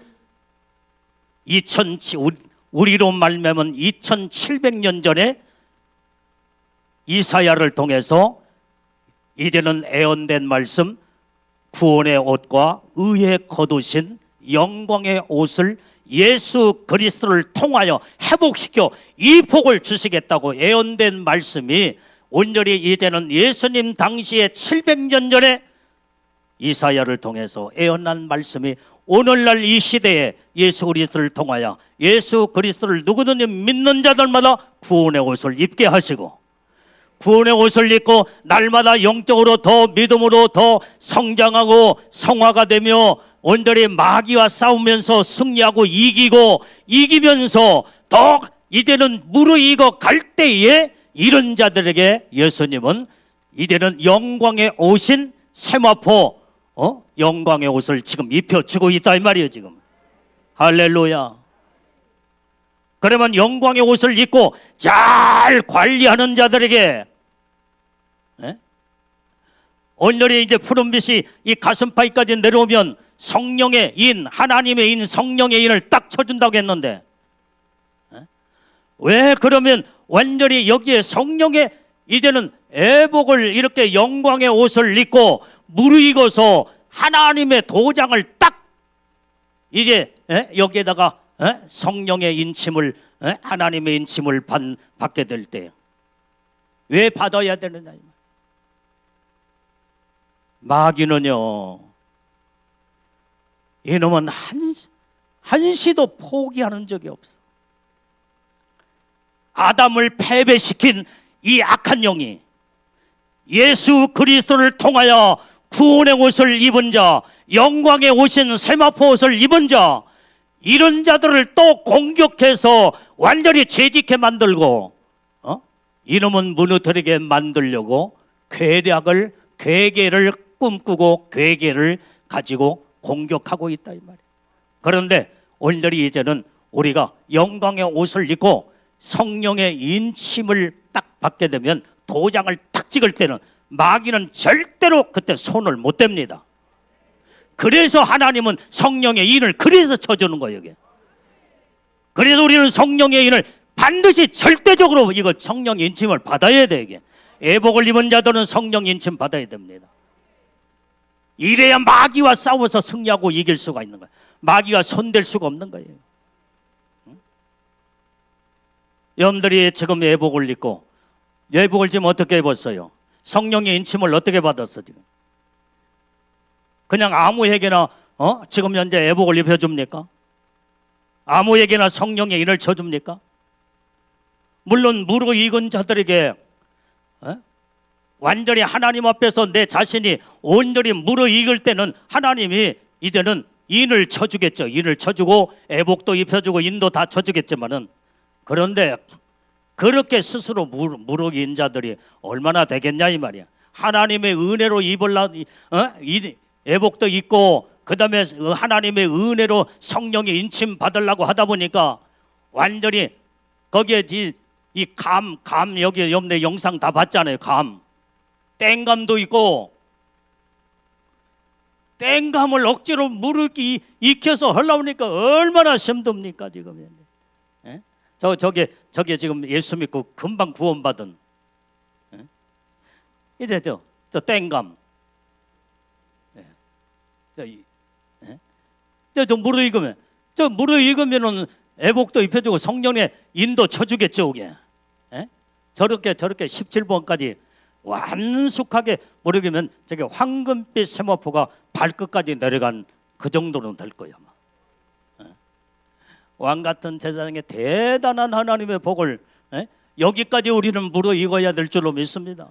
우리로 말하면 2700년 전에 이사야를 통해서 이제는 애언된 말씀, 구원의 옷과 의의 겉옷인 영광의 옷을 예수 그리스도를 통하여 회복시켜 이 복을 주시겠다고 예언된 말씀이 온전히 이제는 예수님 당시에 700년 전에 이사야를 통해서 예언한 말씀이 오늘날 이 시대에 예수 그리스도를 통하여 예수 그리스도를 누구든지 믿는 자들마다 구원의 옷을 입게 하시고, 구원의 옷을 입고 날마다 영적으로 더 믿음으로 더 성장하고 성화가 되며 온전히 마귀와 싸우면서 승리하고 이기면서 더 이제는 무르익어 갈 때에 이런 자들에게 예수님은 이제는 영광에 오신 세마포 영광의 옷을 지금 입혀주고 있다 이 말이에요. 지금 할렐루야. 그러면 영광의 옷을 입고 잘 관리하는 자들에게 온전히 이제 푸른빛이 이 가슴파이까지 내려오면 성령의 인, 하나님의 인, 성령의 인을 딱 쳐준다고 했는데, 왜 그러면 완전히 여기에 성령의 이제는 애복을 이렇게 영광의 옷을 입고 무르익어서 하나님의 도장을 딱 이제 여기에다가 성령의 인침을 하나님의 인침을 받게 될 때 왜 받아야 되느냐? 마귀는요, 이놈은 한시도 포기하는 적이 없어. 아담을 패배시킨 이 악한 영이 예수 그리스도를 통하여 구원의 옷을 입은 자, 영광에 오신 세마포 옷을 입은 자, 이런 자들을 또 공격해서 완전히 죄짓게 만들고 이놈은 무너뜨리게 만들려고 괴계를 꿈꾸고 괴계를 가지고 공격하고 있다 이 말이에요. 그런데 온전히 이제는 우리가 영광의 옷을 입고 성령의 인침을 딱 받게 되면 도장을 딱 찍을 때는 마귀는 절대로 그때 손을 못 댑니다. 그래서 하나님은 성령의 인을 그래서 쳐주는 거예요. 이게. 그래서 우리는 성령의 인을 반드시 절대적으로 이거 성령 인침을 받아야 돼. 이게 애복을 입은 자들은 성령 인침 받아야 됩니다. 이래야 마귀와 싸워서 승리하고 이길 수가 있는 거예요. 마귀가 손댈 수가 없는 거예요. 여러분들이 지금 애복을 입고 애복을 지금 어떻게 입었어요? 성령의 인침을 어떻게 받았어 지금? 그냥 아무에게나 지금 현재 애복을 입혀줍니까? 아무에게나 성령의 인을 쳐줍니까? 물론 무르익은 자들에게 완전히 하나님 앞에서 내 자신이 온전히 무르익을 때는 하나님이 이제는 인을 쳐주겠죠. 인을 쳐주고 애복도 입혀주고 인도 다 쳐주겠지만은, 그런데 그렇게 스스로 무르익은 자들이 얼마나 되겠냐 이 말이야. 하나님의 은혜로 애복도 있고 그 다음에 하나님의 은혜로 성령의 인침 받으려고 하다 보니까 완전히 거기에 이 감 여기 옆에 영상 다 봤잖아요. 땡감도 있고, 땡감을 억지로 무르익기 익혀서 하려니까 얼마나 힘듭니까 지금. 저게 지금 예수 믿고 금방 구원받은 이제 저 땡감 저 무르익으면은 애복도 입혀주고 성령의 인도 쳐주겠죠. 그게 저렇게 17번까지 완숙하게 모르겠으면 저게 황금빛 세마포가 발끝까지 내려간 그 정도는 될 거야. 왕 같은 세상에 대단한 하나님의 복을 여기까지 우리는 무르익어야 될 줄로 믿습니다.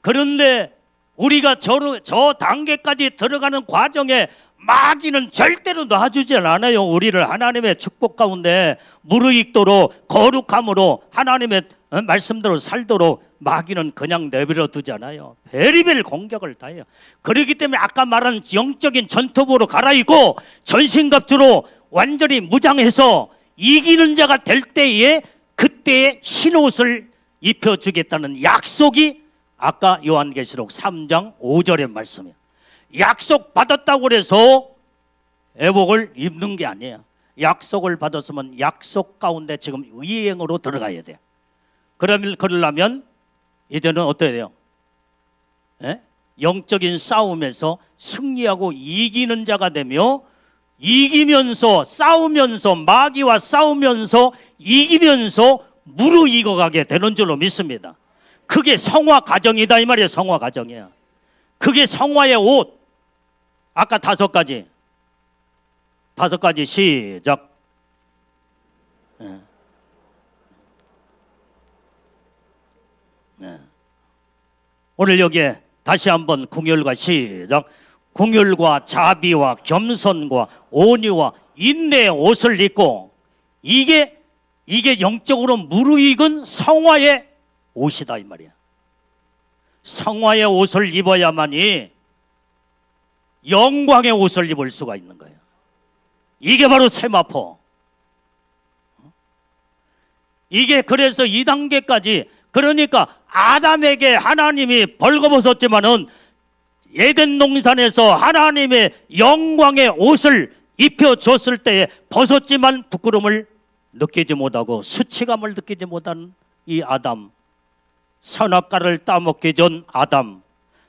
그런데 우리가 저 단계까지 들어가는 과정에 마귀는 절대로 놔주지 않아요. 우리를 하나님의 축복 가운데 무르익도록 거룩함으로 하나님의 말씀대로 살도록 마귀는 그냥 내버려 두지 않아요. 베리벨 공격을 다 해요. 그렇기 때문에 아까 말한 영적인 전투복으로 갈아입고 전신갑주로 완전히 무장해서 이기는 자가 될 때에 그때의 흰옷을 입혀주겠다는 약속이 아까 요한계시록 3장 5절의 말씀이에요. 약속 받았다고 그래서 애복을 입는 게 아니에요. 약속을 받았으면 약속 가운데 지금 이행으로 들어가야 돼요. 그러려면 이제는 어떻게 돼요? 영적인 싸움에서 승리하고 이기는 자가 되며, 이기면서 싸우면서 마귀와 싸우면서 이기면서 무르익어 가게 되는 줄로 믿습니다. 그게 성화 과정이다 이 말이에요. 성화 과정이야. 그게 성화의 옷, 아까 다섯 가지 시작. 예. 예. 오늘 여기에 다시 한번 궁율과 시작. 궁율과 자비와 겸손과 온유와 인내의 옷을 입고 이게 영적으로 무르익은 성화의 옷이다 이 말이야. 성화의 옷을 입어야만이 영광의 옷을 입을 수가 있는 거예요. 이게 바로 세마포. 이게 그래서 2단계까지, 그러니까 아담에게 하나님이 벌거벗었지만은 에덴 농산에서 하나님의 영광의 옷을 입혀줬을 때에 벗었지만 부끄러움을 느끼지 못하고 수치감을 느끼지 못한 이 아담, 선악과를 따먹기 전 아담,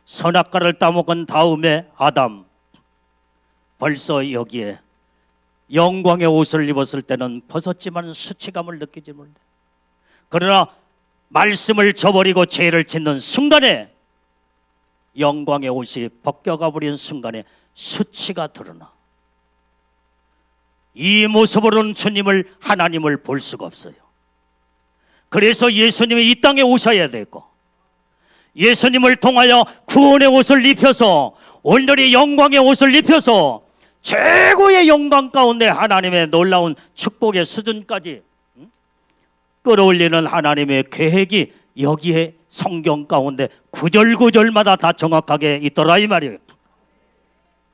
선악과를 따먹은 다음에 아담, 벌써 여기에 영광의 옷을 입었을 때는 벗었지만 수치감을 느끼지 못해. 그러나 말씀을 저버리고 죄를 짓는 순간에 영광의 옷이 벗겨가 버린 순간에 수치가 드러나. 이 모습으로는 주님을, 하나님을 볼 수가 없어요. 그래서 예수님이 이 땅에 오셔야 되고, 예수님을 통하여 구원의 옷을 입혀서, 오늘의 영광의 옷을 입혀서 최고의 영광 가운데 하나님의 놀라운 축복의 수준까지 끌어올리는 하나님의 계획이 여기에 성경 가운데 구절구절마다 다 정확하게 있더라 이 말이에요.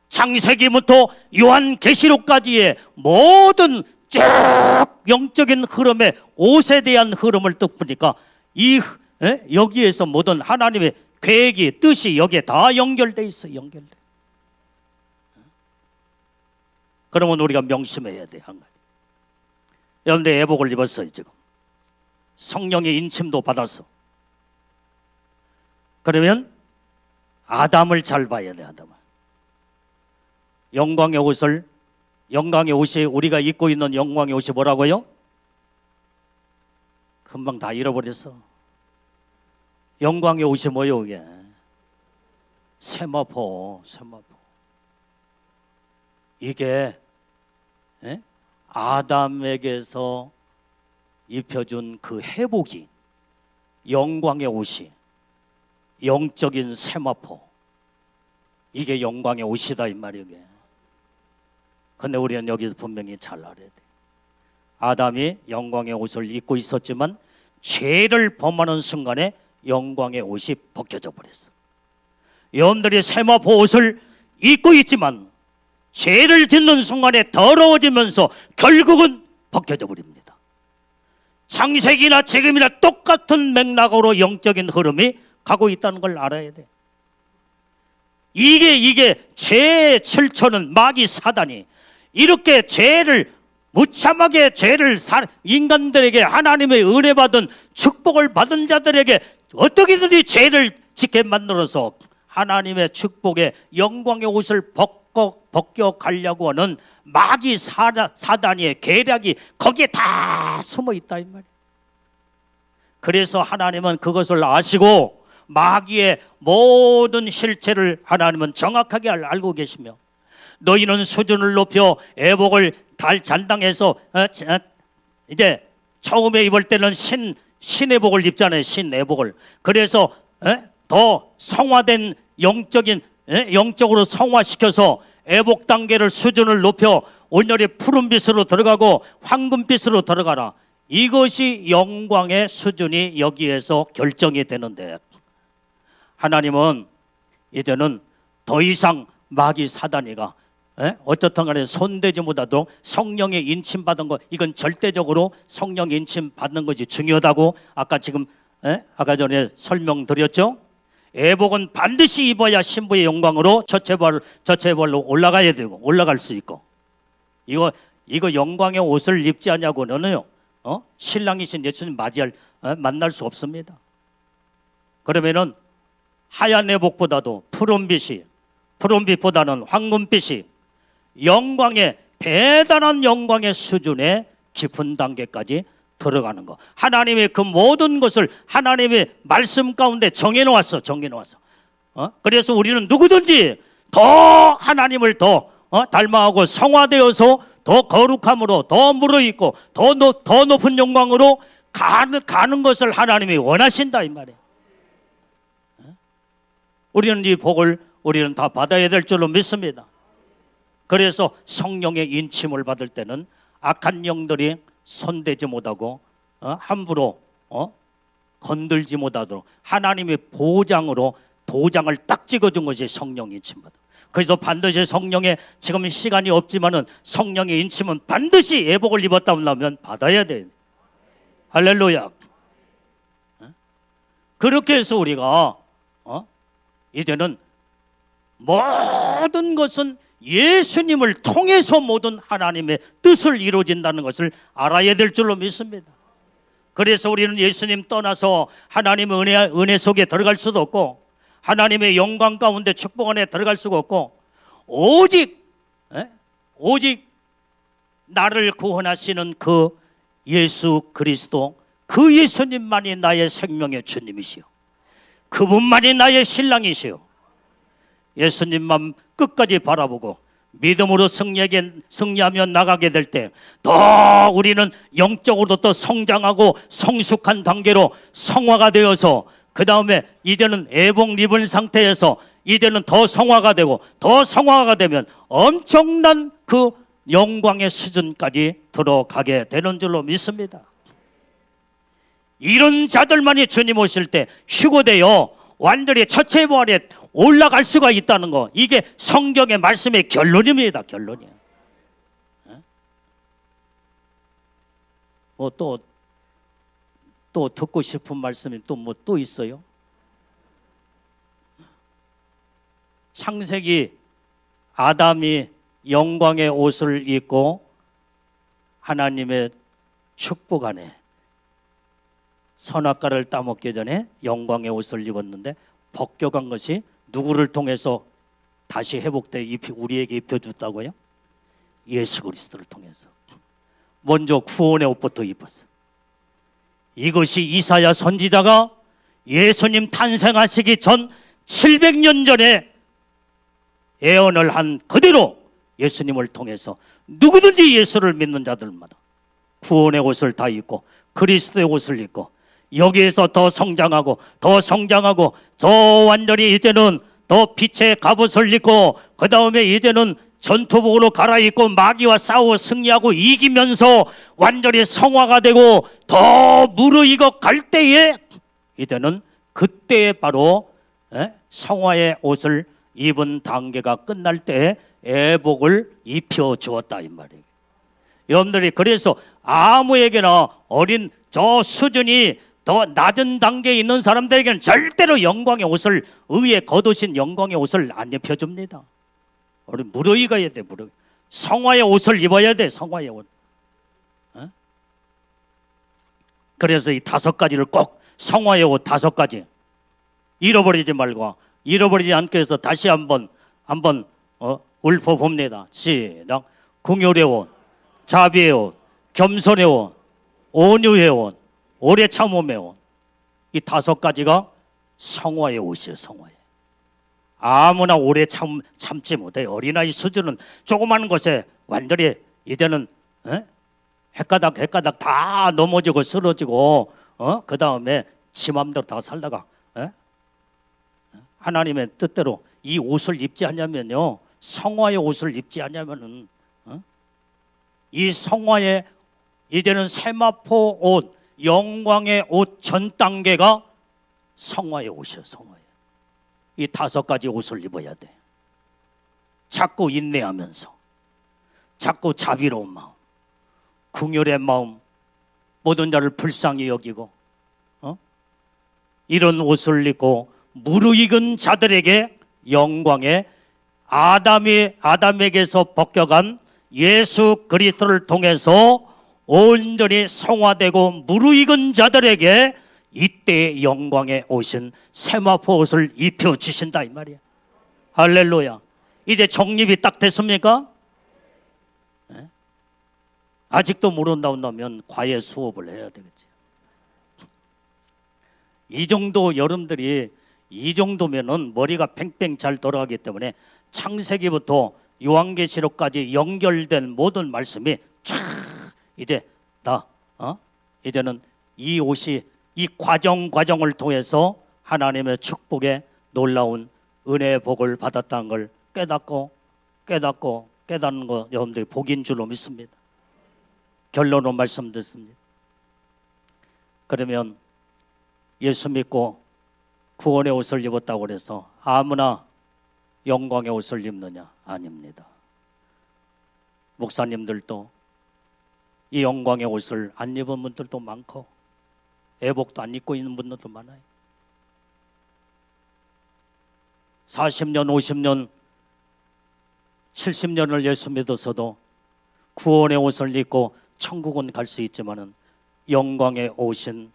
창세기부터 요한계시록까지의 모든 쭉 영적인 흐름의 옷에 대한 흐름을 딱 보니까 여기에서 모든 하나님의 계획이, 뜻이 여기에 다 연결돼 있어. 연결돼. 그러면 우리가 명심해야 돼. 한 가지. 여러분들 애복을 입었어요. 지금 성령의 인침도 받았어. 그러면 아담을 잘 봐야 돼. 아담을. 영광의 옷이, 우리가 입고 있는 영광의 옷이 뭐라고요? 금방 다 잃어버렸어. 영광의 옷이 뭐예요? 이게 세마포. 이게 아담에게서 입혀준 그 회복이, 영광의 옷이, 영적인 세마포, 이게 영광의 옷이다 이 말이에요. 근데 우리는 여기서 분명히 잘 알아야 돼. 아담이 영광의 옷을 입고 있었지만 죄를 범하는 순간에 영광의 옷이 벗겨져 버렸어. 여러분들이 세마포 옷을 입고 있지만 죄를 짓는 순간에 더러워지면서 결국은 벗겨져 버립니다. 창세기나 지금이나 똑같은 맥락으로 영적인 흐름이 가고 있다는 걸 알아야 돼. 이게 죄의 출처는 마귀 사단이 이렇게 죄를 무참하게 인간들에게 하나님의 은혜 받은 축복을 받은 자들에게 어떻게든지 죄를 짓게 만들어서 하나님의 축복의 영광의 옷을 벗겨 가려고 하는 마귀 사단의 계략이 거기에 다 숨어 있다 이 말이에요. 그래서 하나님은 그것을 아시고 마귀의 모든 실체를 하나님은 정확하게 알고 계시며, 너희는 수준을 높여 애복을 잔당해서 이제 처음에 입을 때는 신애복을 입잖아요. 신애복을. 그래서 더 성화된 영적으로 성화시켜서 애복 단계를 수준을 높여 온전히 푸른빛으로 들어가고 황금빛으로 들어가라. 이것이 영광의 수준이 여기에서 결정이 되는데, 하나님은 이제는 더 이상 마귀 사단이가 어쨌든 간에 손대지 못하도 성령의 인침 받은 것, 이건 절대적으로 성령 인침 받는 것이 중요하다고 아까 전에 설명드렸죠. 애복은 반드시 입어야 신부의 영광으로 저체벌로 올라가야 되고, 올라갈 수 있고, 이거 영광의 옷을 입지 않냐고는요 신랑이신 예수님 만날 수 없습니다. 그러면은 하얀 애복보다도 푸른빛보다는 황금빛이 대단한 영광의 수준의 깊은 단계까지 들어가는 거. 하나님의 그 모든 것을 하나님의 말씀 가운데 정해놓았어. 그래서 우리는 누구든지 더 하나님을 더 닮아가고 성화되어서 더 거룩함으로 더 무르익고 더 높은 영광으로 가는 것을 하나님이 원하신다 이 말이에요. 우리는 이 복을 우리는 다 받아야 될 줄로 믿습니다. 그래서 성령의 인침을 받을 때는 악한 영들이 손대지 못하고 함부로 건들지 못하도록 하나님의 보장으로 도장을 딱 찍어준 것이 성령 인침받아. 그래서 반드시 성령의 지금 시간이 없지만은 성령의 인침은 반드시 예복을 입었다 하면 받아야 돼. 할렐루야. 그렇게 해서 우리가 이제는 모든 것은 예수님을 통해서 모든 하나님의 뜻을 이루어진다는 것을 알아야 될 줄로 믿습니다. 그래서 우리는 예수님 떠나서 하나님의 은혜 속에 들어갈 수도 없고 하나님의 영광 가운데 축복 안에 들어갈 수가 없고 오직 나를 구원하시는 그 예수 그리스도 그 예수님만이 나의 생명의 주님이시오. 그분만이 나의 신랑이시오. 예수님만 끝까지 바라보고 믿음으로 승리하며 나가게 될 때 더 우리는 영적으로 더 성장하고 성숙한 단계로 성화가 되어서 그 다음에 이제는 애복 입은 상태에서 이제는 더 성화가 되고 더 성화가 되면 엄청난 그 영광의 수준까지 들어가게 되는 줄로 믿습니다. 이런 자들만이 주님 오실 때 휴거되어 완전히 첫째 부활에 올라갈 수가 있다는 거, 이게 성경의 말씀의 결론입니다. 결론이에요. 또 듣고 싶은 말씀이 또 있어요? 창세기 아담이 영광의 옷을 입고 하나님의 축복 안에 선악과를 따먹기 전에 영광의 옷을 입었는데 벗겨간 것이 누구를 통해서 다시 회복돼 우리에게 입혀줬다고요? 예수 그리스도를 통해서. 먼저 구원의 옷부터 입었어요. 이것이 이사야 선지자가 예수님 탄생하시기 전 700년 전에 예언을 한 그대로 예수님을 통해서 누구든지 예수를 믿는 자들마다 구원의 옷을 다 입고 그리스도의 옷을 입고 여기에서 더 성장하고 더 완전히 이제는 더 빛의 갑옷을 입고 그 다음에 이제는 전투복으로 갈아입고 마귀와 싸워 승리하고 이기면서 완전히 성화가 되고 더 무르익어 갈 때에 이제는 그때에 바로 성화의 옷을 입은 단계가 끝날 때 애복을 입혀 주었다 이 말이에요. 여러분들이 그래서 아무에게나 어린 저 수준이 더 낮은 단계에 있는 사람들에게는 절대로 영광의 옷을 의에 거두신 영광의 옷을 안 입혀줍니다. 우리 무르익어야 돼. 성화의 옷을 입어야 돼. 성화의 옷. 그래서 이 5가지를 꼭 성화의 옷 5가지 잃어버리지 말고 잃어버리지 않기 위해서 다시 한번 읊어봅니다. 시작. 긍휼의 옷, 자비의 옷, 겸손의 옷, 온유의 옷, 오래 참음의 옷. 이 5가지가 성화의 옷이에요. 성화의. 아무나 오래 참지 못해요. 어린아이 수준은 조그마한 것에 완전히 이제는 헷가닥 다 넘어지고 쓰러지고 그 다음에 지 맘대로 다 살다가 하나님의 뜻대로 이 옷을 입지 않냐면요, 성화의 옷을 입지 않냐면은 이 성화의 이제는 세마포 옷, 영광의 옷 전 단계가 성화의 옷이에요. 성화의. 이 5가지 옷을 입어야 돼. 자꾸 인내하면서, 자꾸 자비로운 마음, 긍휼의 마음, 모든 자를 불쌍히 여기고 이런 옷을 입고 무르익은 자들에게 영광의 아담에게서 벗겨간 예수 그리스도를 통해서 온전히 성화되고 무르익은 자들에게 이때의 영광에 오신 세마포 옷을 입혀주신다 이 말이야. 할렐루야. 이제 정립이 딱 됐습니까? 아직도 모른다면 과외 수업을 해야 되겠지. 이 정도 여러분들이 이 정도면은 머리가 팽팽 잘 돌아가기 때문에 창세기부터 요한계시록까지 연결된 모든 말씀이 쫙 이제 다 이제는 이 옷이 이 과정을 통해서 하나님의 축복의 놀라운 은혜의 복을 받았다는 걸 깨닫는 거 여러분들이 복인 줄로 믿습니다. 결론으로 말씀드렸습니다. 그러면 예수 믿고 구원의 옷을 입었다고 해서 아무나 영광의 옷을 입느냐? 아닙니다. 목사님들도 이 영광의 옷을 안 입은 분들도 많고 애복도 안 입고 있는 분들도 많아요. 40년, 50년, 70년을 예수 믿어서도 구원의 옷을 입고 천국은 갈 수 있지만은 영광의 옷인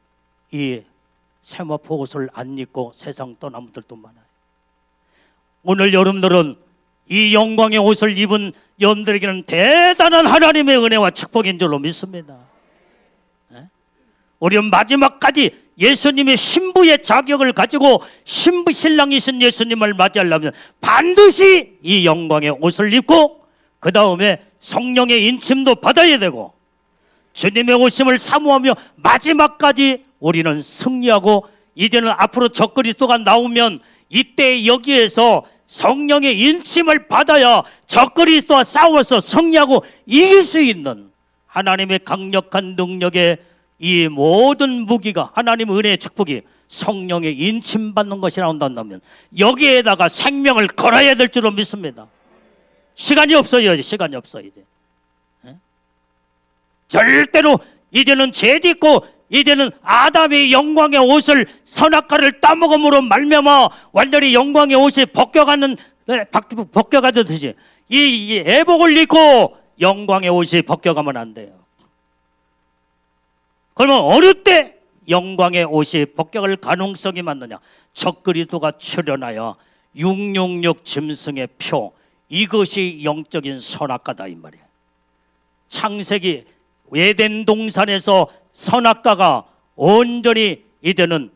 이 세마포 옷을 안 입고 세상 떠난 분들도 많아요. 오늘 여러분들은 이 영광의 옷을 입은 여러분들에게는 대단한 하나님의 은혜와 축복인 줄로 믿습니다. 우리는 마지막까지 예수님의 신부의 자격을 가지고 신부 신랑이신 예수님을 맞이하려면 반드시 이 영광의 옷을 입고 그 다음에 성령의 인침도 받아야 되고 주님의 오심을 사모하며 마지막까지 우리는 승리하고 이제는 앞으로 적그리스도가 나오면 이때 여기에서 성령의 인침을 받아야 적그리스도와 싸워서 승리하고 이길 수 있는 하나님의 강력한 능력의 이 모든 무기가 하나님의 은혜의 축복이 성령의 인침받는 것이라고 한다면 여기에다가 생명을 걸어야 될 줄로 믿습니다. 시간이 없어요. 시간이 없어요. 이제 절대로 이제는 죄짓고 이제는 아담의 영광의 옷을 선악과를 따먹음으로 말미암아 완전히 영광의 옷이 벗겨가듯이 이 애복을 입고 영광의 옷이 벗겨가면 안 돼요. 그러면 어느 때 영광의 옷이 벗겨갈 가능성이 많느냐? 적그리스도가 출현하여 666 짐승의 표, 이것이 영적인 선악과다 이 말이에요. 창세기 에덴 동산에서 선악과가 온전히 이제는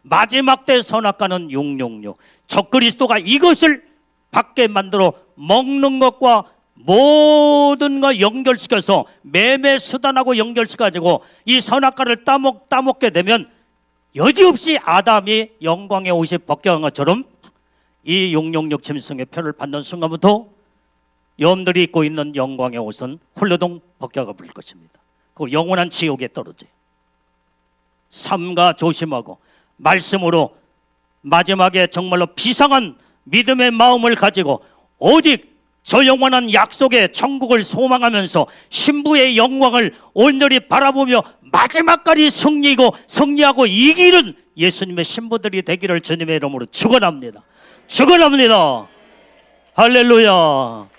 마지막 때 선악과는 666 적그리스도가 이것을 받게 만들어 먹는 것과 모든 거 연결시켜서 매매 수단하고 연결시켜가지고 이 선악과를 따먹게 되면 여지없이 아담이 영광의 옷이 벗겨간 것처럼 이 666 짐승의 표를 받는 순간부터 여러분들이 입고 있는 영광의 옷은 홀로동 벗겨가 버릴 것입니다. 그 영원한 지옥에 떨어져요. 삼가 조심하고 말씀으로 마지막에 정말로 비상한 믿음의 마음을 가지고 오직 저 영원한 약속의 천국을 소망하면서 신부의 영광을 온전히 바라보며 마지막까지 승리하고 이기는 예수님의 신부들이 되기를 주님의 이름으로 축원합니다. 축원합니다. 할렐루야.